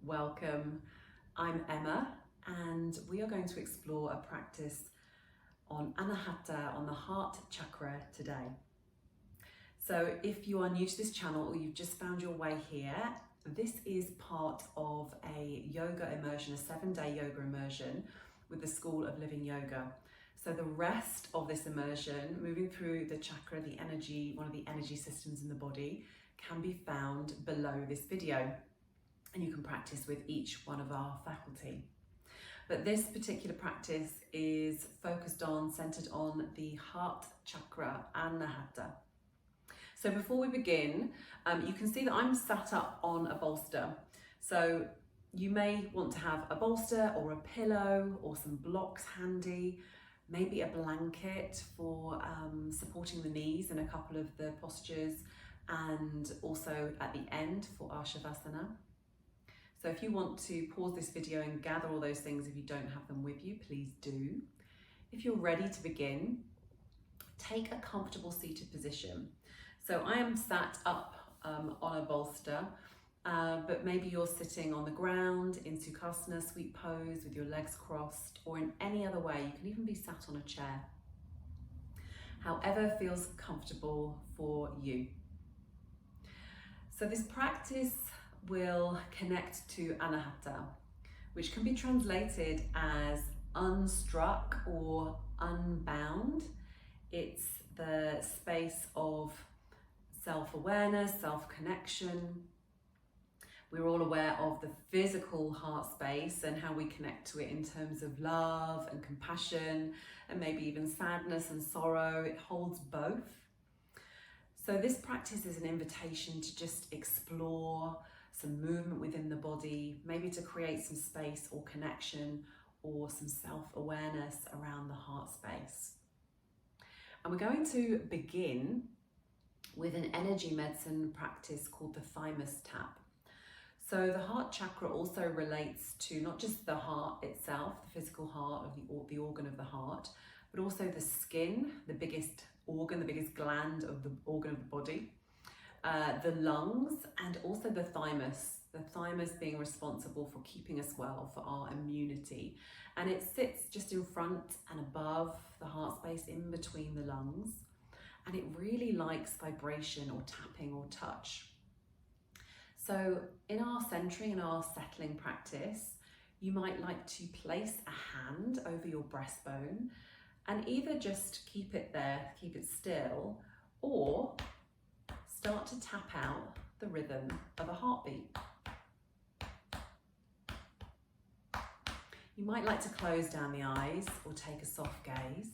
welcome. I'm Emma and we are going to explore a practice on Anahata, on the Heart Chakra today. So if you are new to this channel or you've just found your way here, this is part of a yoga immersion, a 7-day yoga immersion with the School of Living Yoga. So the rest of this immersion, moving through the chakra, the energy, one of the energy systems in the body, can be found below this video. And you can practice with each one of our faculty. But this particular practice is focused on, centered on the Heart Chakra, Anahata. So before we begin, you can see that I'm sat up on a bolster. So you may want to have a bolster or a pillow or some blocks handy, maybe a blanket for supporting the knees in a couple of the postures, and also at the end for our Savasana. So if you want to pause this video and gather all those things, if you don't have them with you, please do. If you're ready to begin, take a comfortable seated position. So I am sat up on a bolster, but maybe you're sitting on the ground in Sukhasana, sweet pose, with your legs crossed, or in any other way. You can even be sat on a chair. However feels comfortable for you. So this practice will connect to Anahata, which can be translated as unstruck or unbound. It's the space of self-awareness, self-connection. We're all aware of the physical heart space and how we connect to it in terms of love and compassion, and maybe even sadness and sorrow. It holds both. So this practice is an invitation to just explore some movement within the body, maybe to create some space or connection or some self-awareness around the heart space. And we're going to begin with an energy medicine practice called the thymus tap. So the heart chakra also relates to not just the heart itself, the physical heart of the organ of the heart, but also the skin, the biggest organ, the biggest gland of the organ of the body, the lungs, and also the thymus being responsible for keeping us well, for our immunity. And it sits just in front and above the heart space, in between the lungs. And it really likes vibration or tapping or touch. So in our centering and our settling practice, you might like to place a hand over your breastbone and either just keep it there, keep it still, or start to tap out the rhythm of a heartbeat. You might like to close down the eyes or take a soft gaze.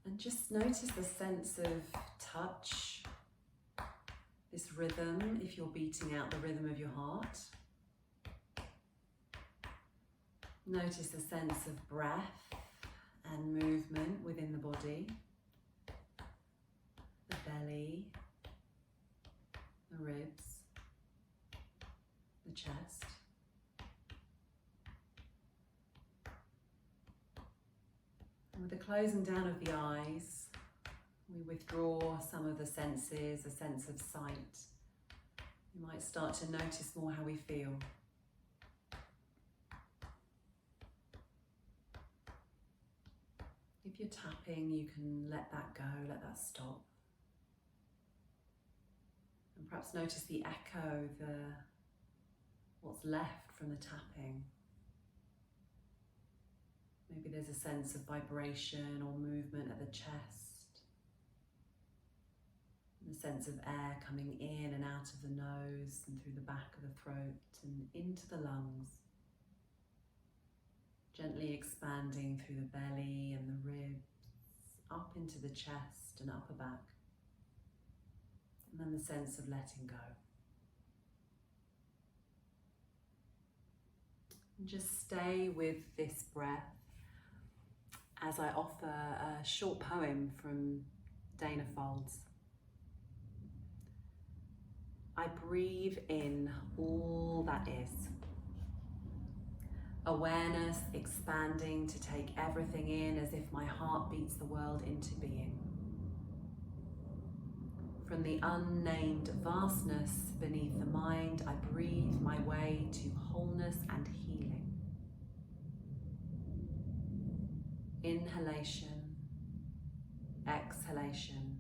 And just notice the sense of touch, this rhythm, if you're beating out the rhythm of your heart. Notice the sense of breath and movement within the body, the belly, the ribs, the chest. And with the closing down of the eyes, we withdraw some of the senses, a sense of sight. You might start to notice more how we feel. If you're tapping, you can let that go, let that stop. And perhaps notice the echo, what's left from the tapping. Maybe there's a sense of vibration or movement at the chest. And the sense of air coming in and out of the nose and through the back of the throat and into the lungs. Gently expanding through the belly and the ribs, up into the chest and upper back. And then the sense of letting go. And just stay with this breath as I offer a short poem from Dana Folds. I breathe in all that is. Awareness expanding to take everything in as if my heart beats the world into being. From the unnamed vastness beneath the mind, I breathe my way to wholeness and healing. Inhalation, exhalation.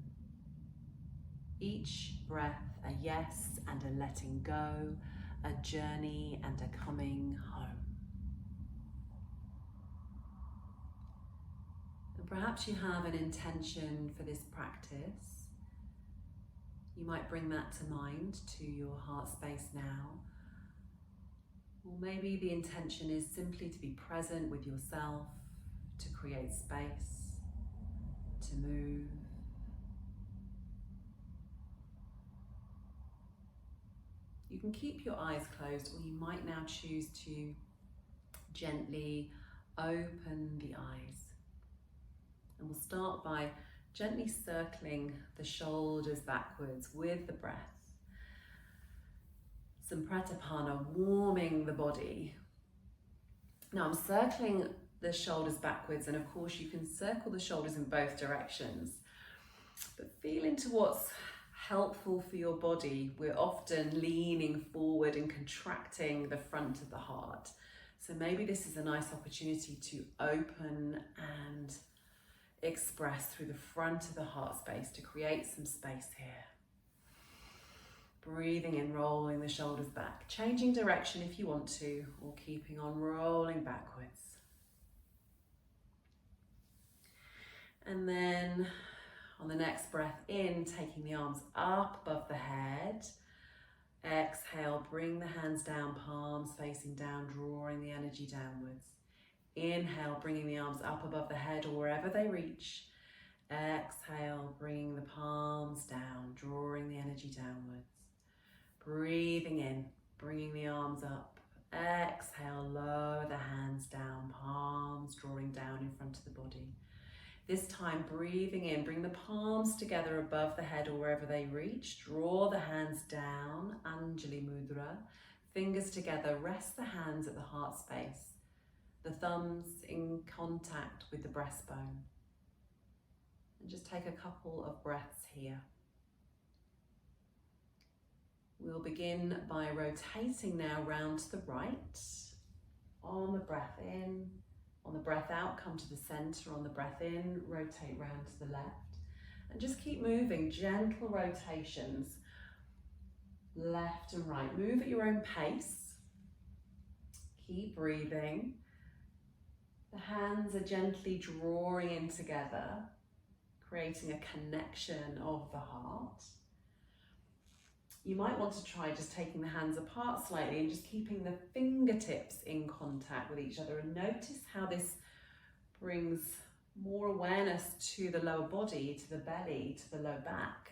Each breath a yes and a letting go, a journey and a coming home. And perhaps you have an intention for this practice. You might bring that to mind, to your heart space now. Or maybe the intention is simply to be present with yourself, to create space, to move. You can keep your eyes closed, or you might now choose to gently open the eyes. And we'll start by gently circling the shoulders backwards with the breath. Some pratapana, warming the body. Now I'm circling the shoulders backwards, and of course you can circle the shoulders in both directions. But feel into what's helpful for your body. We're often leaning forward and contracting the front of the heart. So maybe this is a nice opportunity to open and express through the front of the heart space, to create some space here. Breathing in, rolling the shoulders back, changing direction if you want to, or keeping on rolling backwards. And then on the next breath in, taking the arms up above the head. Exhale, bring the hands down, palms facing down, drawing the energy downwards. Inhale, bringing the arms up above the head or wherever they reach. Exhale, bringing the palms down, drawing the energy downwards. Breathing in, bringing the arms up. Exhale, lower the hands down, palms drawing down in front of the body. This time, breathing in, bring the palms together above the head or wherever they reach. Draw the hands down, Anjali Mudra. Fingers together, rest the hands at the heart space. The thumbs in contact with the breastbone. And just take a couple of breaths here. We'll begin by rotating now round to the right. On the breath in, on the breath out, come to the center. On the breath in, rotate round to the left. And just keep moving, gentle rotations, left and right. Move at your own pace. Keep breathing. The hands are gently drawing in together, creating a connection of the heart. You might want to try just taking the hands apart slightly and just keeping the fingertips in contact with each other, and notice how this brings more awareness to the lower body, to the belly, to the low back.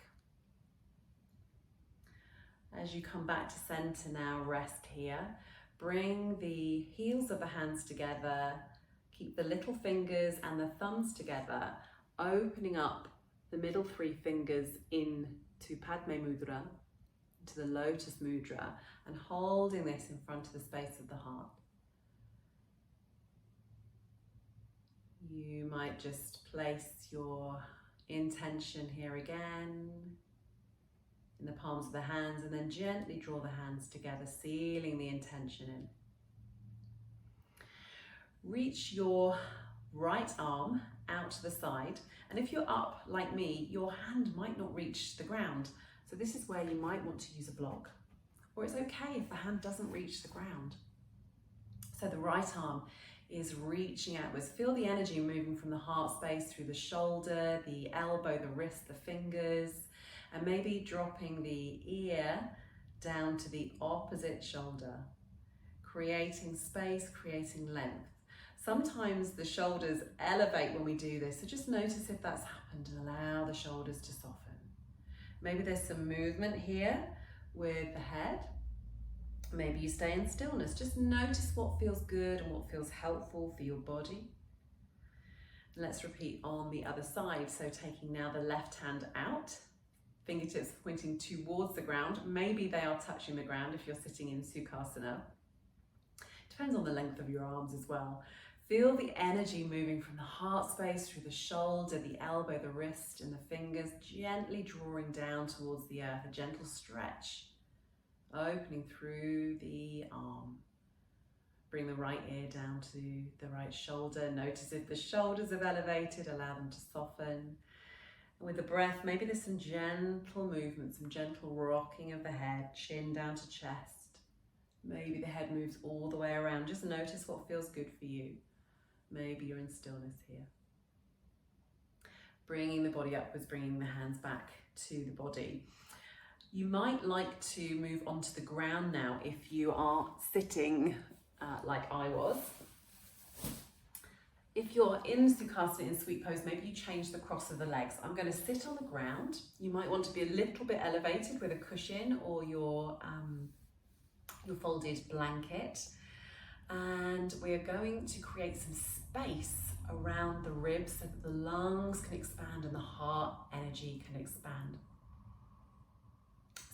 As you come back to center now, rest here. Bring the heels of the hands together. Keep the little fingers and the thumbs together, opening up the middle three fingers into Padme Mudra, to the Lotus Mudra, and holding this in front of the space of the heart. You might just place your intention here again in the palms of the hands, and then gently draw the hands together, sealing the intention in. Reach your right arm out to the side, and if you're up like me, your hand might not reach the ground. So this is where you might want to use a block, or it's okay if the hand doesn't reach the ground. So the right arm is reaching outwards. Feel the energy moving from the heart space through the shoulder, the elbow, the wrist, the fingers, and maybe dropping the ear down to the opposite shoulder, creating space, creating length. Sometimes the shoulders elevate when we do this, so just notice if that's happened and allow the shoulders to soften. Maybe there's some movement here with the head. Maybe you stay in stillness. Just notice what feels good and what feels helpful for your body. And let's repeat on the other side. So taking now the left hand out, fingertips pointing towards the ground. Maybe they are touching the ground if you're sitting in Sukhasana. Depends on the length of your arms as well. Feel the energy moving from the heart space through the shoulder, the elbow, the wrist, and the fingers, gently drawing down towards the earth, a gentle stretch, opening through the arm. Bring the right ear down to the right shoulder. Notice if the shoulders have elevated, allow them to soften. And with the breath, maybe there's some gentle movement, some gentle rocking of the head, chin down to chest. Maybe the head moves all the way around. Just notice what feels good for you. Maybe you're in stillness here. Bringing the body upwards, bringing the hands back to the body. You might like to move onto the ground now if you are sitting like I was. If you're in Sukhasana, in sweet pose, maybe you change the cross of the legs. I'm going to sit on the ground. You might want to be a little bit elevated with a cushion or your folded blanket. And we're going to create some space around the ribs so that the lungs can expand and the heart energy can expand.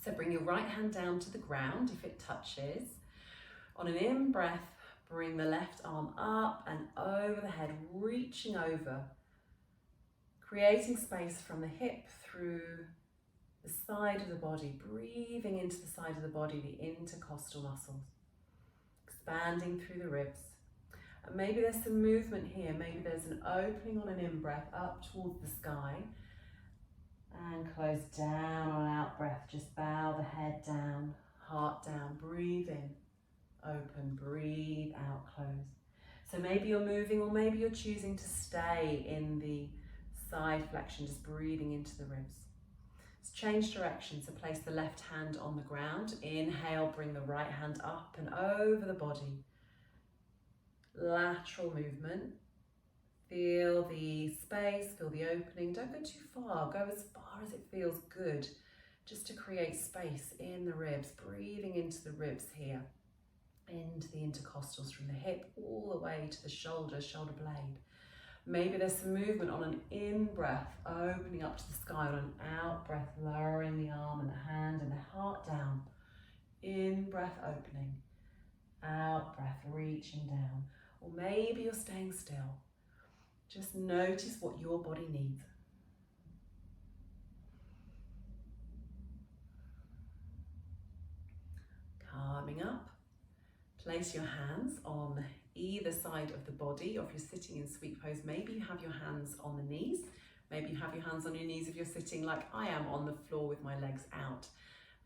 So bring your right hand down to the ground if it touches. On an in breath, bring the left arm up and over the head, reaching over, creating space from the hip through the side of the body, breathing into the side of the body, the intercostal muscles, expanding through the ribs. And maybe there's some movement here. Maybe there's an opening on an in-breath up towards the sky and close down on an out-breath. Just bow the head down, heart down, breathe in, open, breathe out, close. So maybe you're moving or maybe you're choosing to stay in the side flexion, just breathing into the ribs. Let's change direction. So place the left hand on the ground. Inhale, bring the right hand up and over the body. Lateral movement. Feel the space, feel the opening. Don't go too far. Go as far as it feels good, just to create space in the ribs. Breathing into the ribs here, into the intercostals from the hip all the way to the shoulder blade. Maybe there's some movement on an in-breath, opening up to the sky, on an out-breath, lowering the arm and the hand and the heart down. In-breath, opening. Out-breath, reaching down. Or maybe you're staying still. Just notice what your body needs. Calming up. Place your hands on either side of the body, or if you're sitting in sweet pose, maybe you have your hands on the knees. Maybe you have your hands on your knees if you're sitting like I am on the floor with my legs out.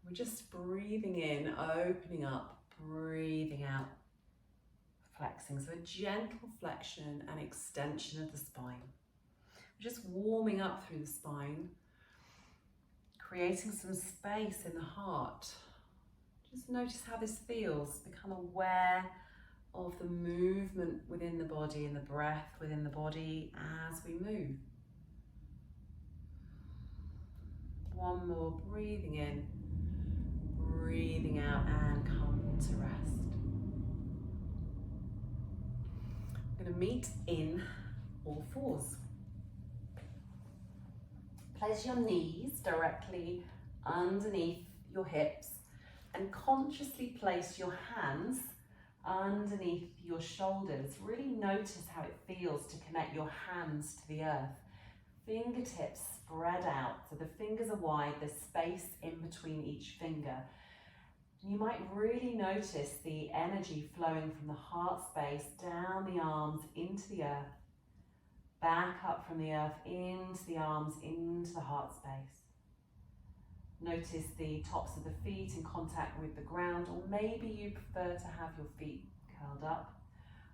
We're just breathing in, opening up, breathing out, flexing. So a gentle flexion and extension of the spine. We're just warming up through the spine, creating some space in the heart. Just notice how this feels. Become aware of the movement within the body and the breath within the body as we move. One more, breathing in, breathing out, and come to rest. I'm going to meet in all fours. Place your knees directly underneath your hips and consciously place your hands underneath your shoulders. Really notice how it feels to connect your hands to the earth. Fingertips spread out, so the fingers are wide, there's space in between each finger. You might really notice the energy flowing from the heart space down the arms into the earth, back up from the earth into the arms, into the heart space. Notice the tops of the feet in contact with the ground, or maybe you prefer to have your feet curled up.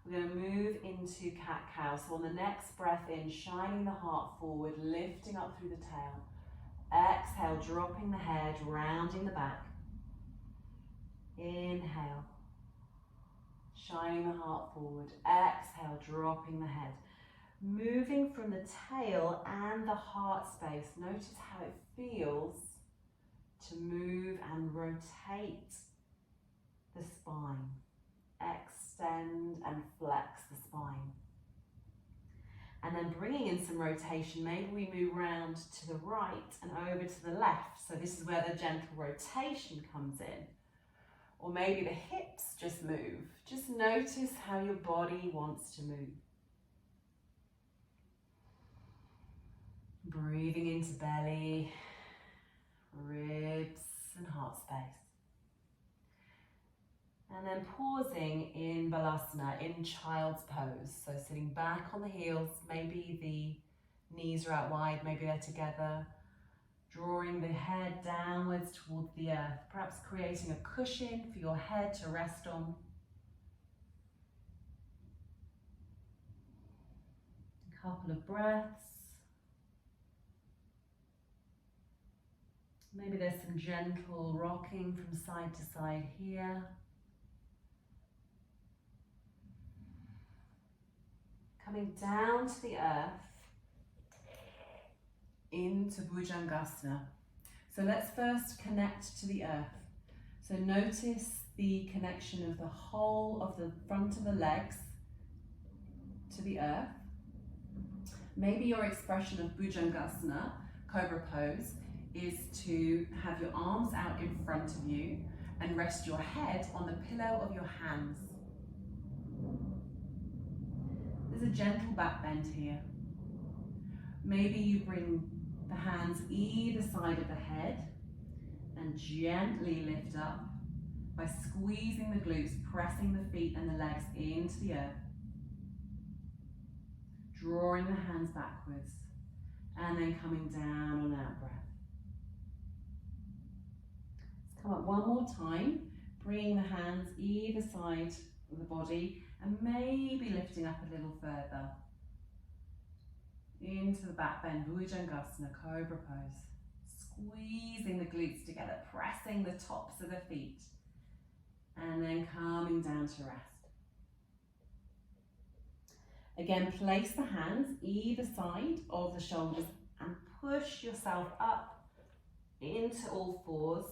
We're going to move into cat-cow. So on the next breath in, shining the heart forward, lifting up through the tail. Exhale, dropping the head, rounding the back. Inhale, shining the heart forward. Exhale, dropping the head. Moving from the tail and the heart space. Notice how it feels to move and rotate the spine. Extend and flex the spine. And then bringing in some rotation, maybe we move round to the right and over to the left. So this is where the gentle rotation comes in. Or maybe the hips just move. Just notice how your body wants to move. Breathing into belly, ribs and heart space. And then pausing in Balasana, in child's pose. So sitting back on the heels, maybe the knees are out wide, maybe they're together. Drawing the head downwards towards the earth, perhaps creating a cushion for your head to rest on. A couple of breaths. Maybe there's some gentle rocking from side to side here. Coming down to the earth into Bhujangasana. So let's first connect to the earth. So notice the connection of the whole of the front of the legs to the earth. Maybe your expression of Bhujangasana, Cobra pose, is to have your arms out in front of you and rest your head on the pillow of your hands. There's a gentle back bend here. Maybe you bring the hands either side of the head and gently lift up by squeezing the glutes, pressing the feet and the legs into the earth. Drawing the hands backwards and then coming down on out breath. Let's come up one more time, bringing the hands either side of the body and maybe lifting up a little further. Into the back bend, Bhujangasana, Cobra pose. Squeezing the glutes together, pressing the tops of the feet. And then coming down to rest. Again, place the hands either side of the shoulders and push yourself up into all fours.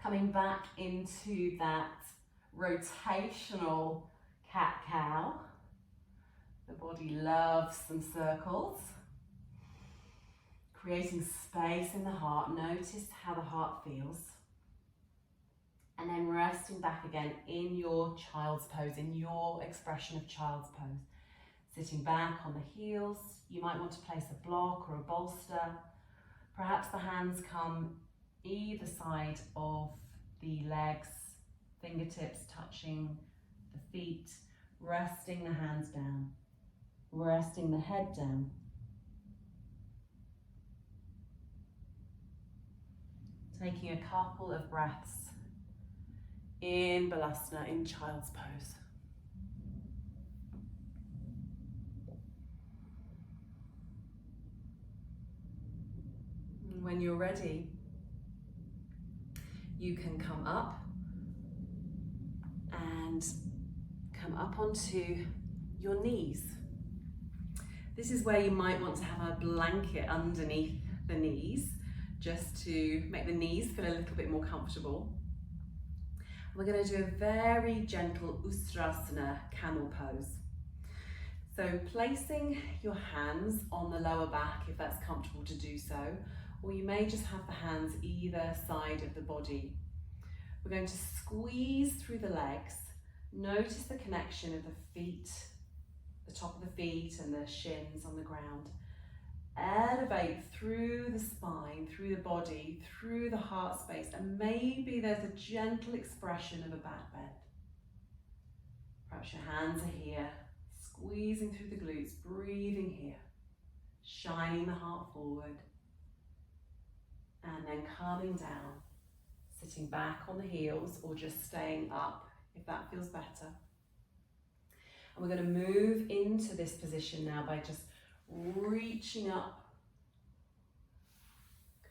Coming back into that rotational cat-cow. The body loves some circles. Creating space in the heart. Notice how the heart feels. And then resting back again in your child's pose, in your expression of child's pose. Sitting back on the heels. You might want to place a block or a bolster. Perhaps the hands come either side of the legs, fingertips touching the feet, resting the hands down. Resting the head down. Taking a couple of breaths in Balasana, in child's pose. And when you're ready, you can come up and come up onto your knees. This is where you might want to have a blanket underneath the knees, just to make the knees feel a little bit more comfortable. We're going to do a very gentle Ustrasana, camel pose. So placing your hands on the lower back if that's comfortable to do so, or you may just have the hands either side of the body. We're going to squeeze through the legs. Notice the connection of the feet, the top of the feet and the shins on the ground. Elevate through the spine, through the body, through the heart space, and maybe there's a gentle expression of a back bend. Perhaps your hands are here, squeezing through the glutes, breathing here, shining the heart forward, and then coming down, sitting back on the heels or just staying up if that feels better. And we're going to move into this position now by just reaching up,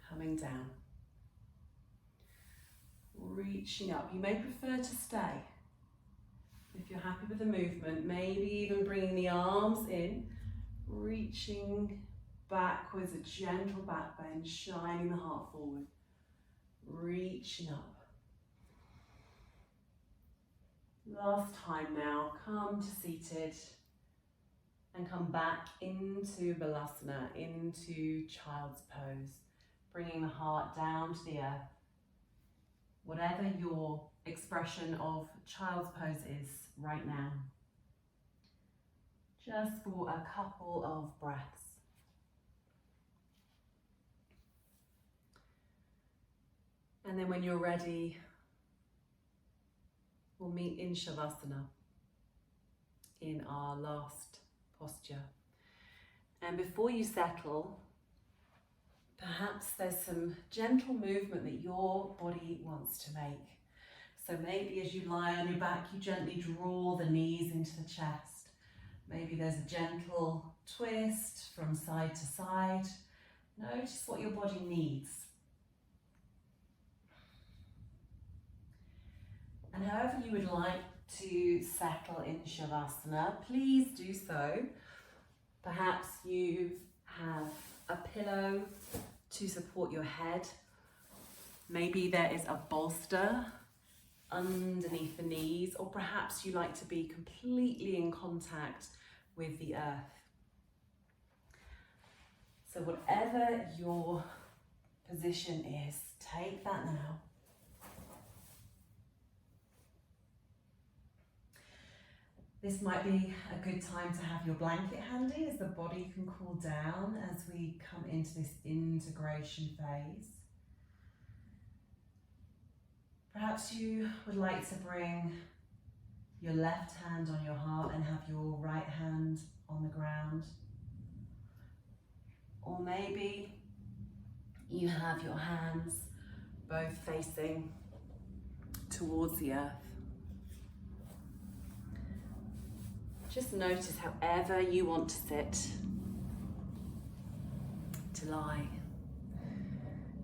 coming down, reaching up. You may prefer to stay. If you're happy with the movement, maybe even bringing the arms in, reaching backwards, a gentle back bend, shining the heart forward, reaching up. Last time now, come to seated and come back into Balasana, into child's pose, bringing the heart down to the earth. Whatever your expression of child's pose is right now. Just for a couple of breaths. And then when you're ready, we'll meet in Savasana, in our last posture. And before you settle, perhaps there's some gentle movement that your body wants to make. So maybe as you lie on your back, you gently draw the knees into the chest. Maybe there's a gentle twist from side to side. Notice what your body needs. And however you would like to settle in Savasana, please do so. Perhaps you have a pillow to support your head. Maybe there is a bolster underneath the knees, or perhaps you like to be completely in contact with the earth. So whatever your position is, take that now. This might be a good time to have your blanket handy as the body can cool down as we come into this integration phase. Perhaps you would like to bring your left hand on your heart and have your right hand on the ground. Or maybe you have your hands both facing towards the earth. Just notice however you want to sit, to lie,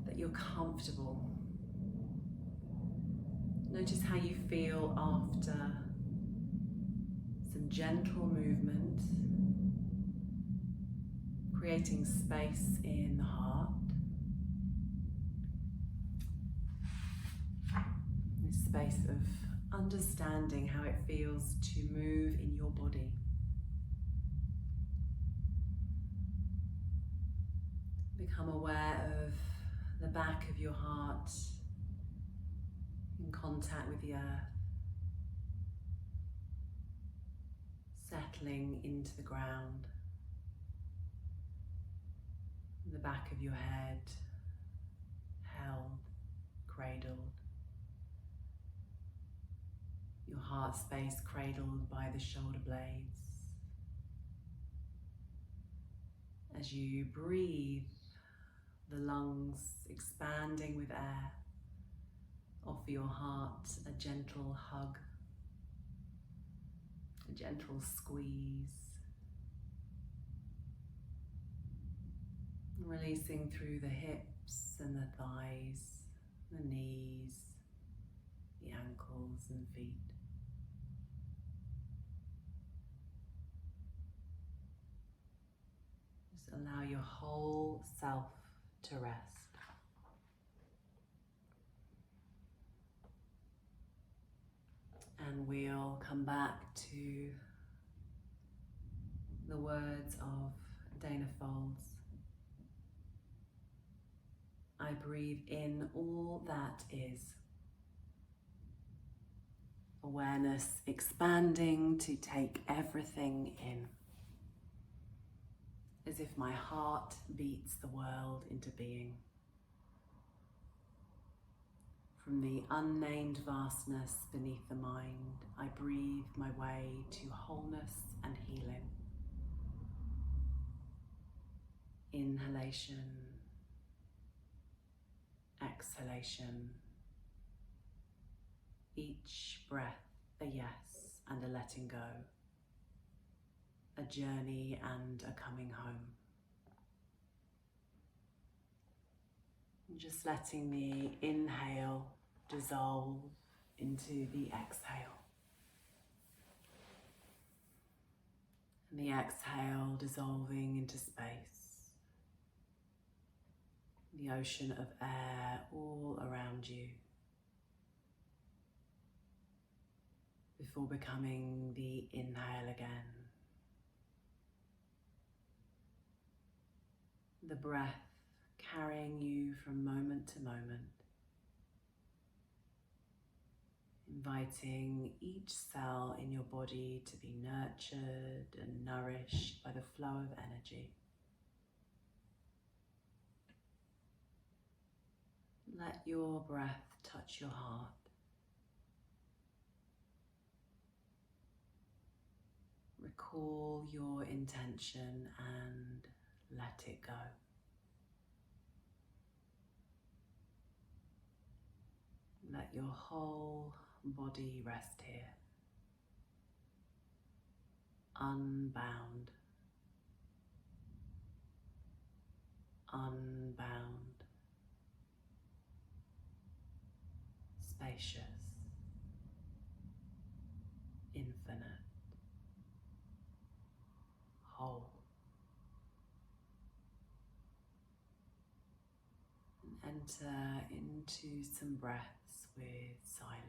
that you're comfortable. Notice how you feel after some gentle movement, creating space in the heart. This space of understanding how it feels to move in your body. Become aware of the back of your heart in contact with the earth, settling into the ground. The back of your head held, cradled. Your heart space cradled by the shoulder blades. As you breathe, the lungs expanding with air, offer your heart a gentle hug, a gentle squeeze. Releasing through the hips and the thighs, the knees, the ankles and feet. Just allow your whole self to rest. And we'll come back to the words of Dana Folds. I breathe in all that is. Awareness expanding to take everything in. As if my heart beats the world into being. From the unnamed vastness beneath the mind, I breathe my way to wholeness and healing. Inhalation, exhalation. Each breath a yes and a letting go. A journey and a coming home. Just letting the inhale dissolve into the exhale. And the exhale dissolving into space. The ocean of air all around you. Before becoming the inhale again. The breath carrying you from moment to moment, inviting each cell in your body to be nurtured and nourished by the flow of energy. Let your breath touch your heart. Recall your intention and let it go. Let your whole body rest here, unbound, unbound, spacious, infinite, whole. And enter into some breaths with silence.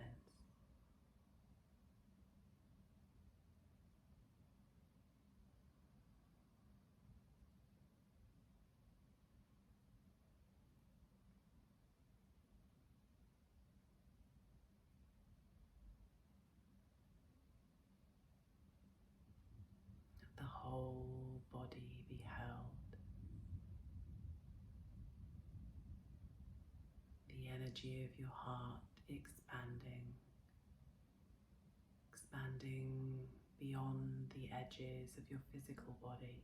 The whole body be held. The energy of your heart expanding, expanding beyond the edges of your physical body.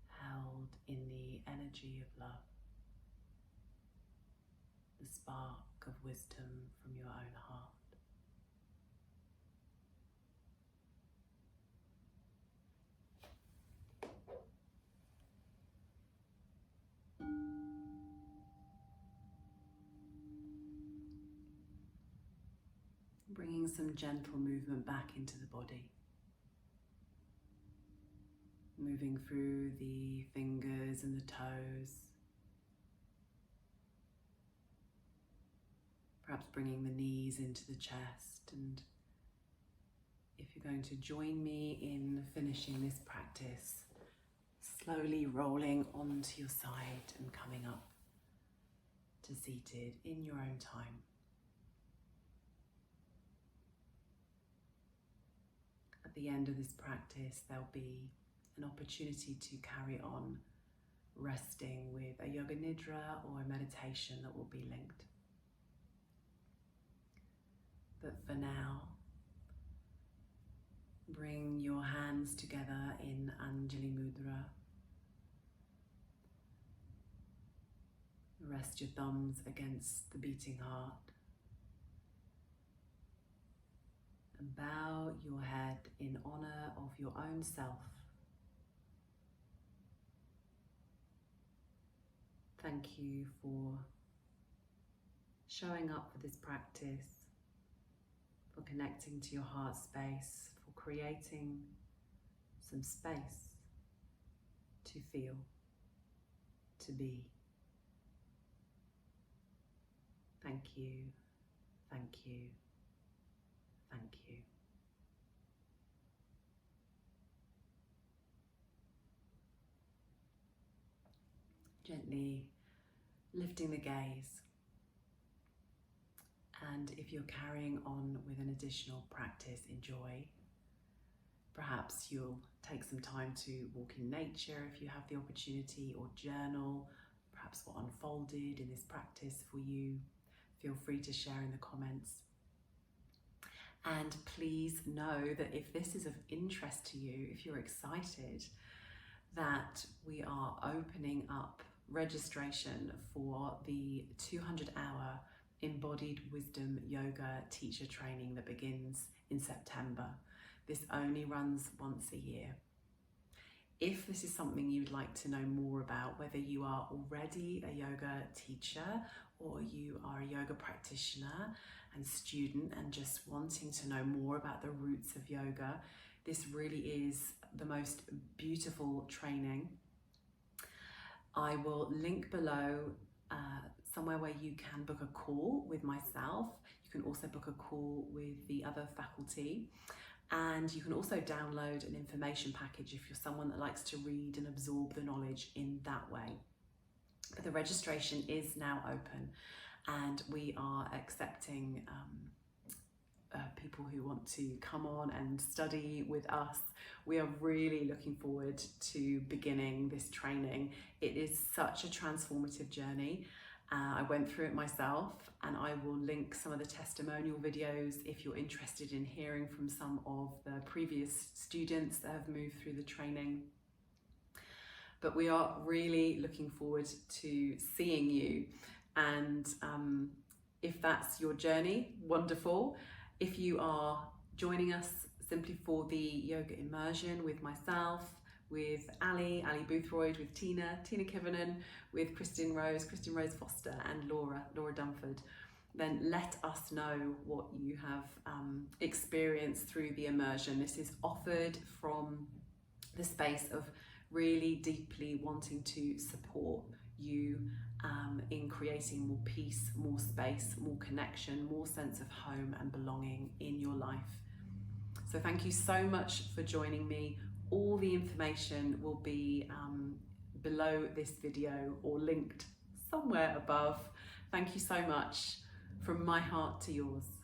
Held in the energy of love, the spark of wisdom from your own heart. Bringing some gentle movement back into the body. Moving through the fingers and the toes. Perhaps bringing the knees into the chest. And if you're going to join me in finishing this practice, slowly rolling onto your side and coming up to seated in your own time. At the end of this practice, there'll be an opportunity to carry on resting with a yoga nidra or a meditation that will be linked. But for now, bring your hands together in Anjali Mudra. Rest your thumbs against the beating heart. And bow your head in honor of your own self. Thank you for showing up for this practice, for connecting to your heart space, for creating some space to feel, to be. Thank you, thank you, thank you. Gently lifting the gaze. And if you're carrying on with an additional practice, enjoy. Perhaps you'll take some time to walk in nature if you have the opportunity, or journal, perhaps what unfolded in this practice for you. Feel free to share in the comments. And please know that if this is of interest to you, if you're excited, that we are opening up registration for the 200-hour Embodied Wisdom Yoga teacher training that begins in September. This only runs once a year. If this is something you'd like to know more about, whether you are already a yoga teacher or you are a yoga practitioner and student and just wanting to know more about the roots of yoga, this really is the most beautiful training. I will link below somewhere where you can book a call with myself. You can also book a call with the other faculty. And you can also download an information package if you're someone that likes to read and absorb the knowledge in that way. But the registration is now open and we are accepting people who want to come on and study with us. We are really looking forward to beginning this training. It is such a transformative journey. I went through it myself, and I will link some of the testimonial videos if you're interested in hearing from some of the previous students that have moved through the training. But we are really looking forward to seeing you, and if that's your journey, wonderful. If you are joining us simply for the yoga immersion with myself, with Ali Boothroyd, with Tina Kivenan, with Kristen Rose Foster, and Laura Dunford, then let us know what you have experienced through the immersion. This is offered from the space of really deeply wanting to support you in creating more peace, more space, more connection, more sense of home and belonging in your life. So thank you so much for joining me. All the information will be below this video or linked somewhere above. Thank you so much, from my heart to yours.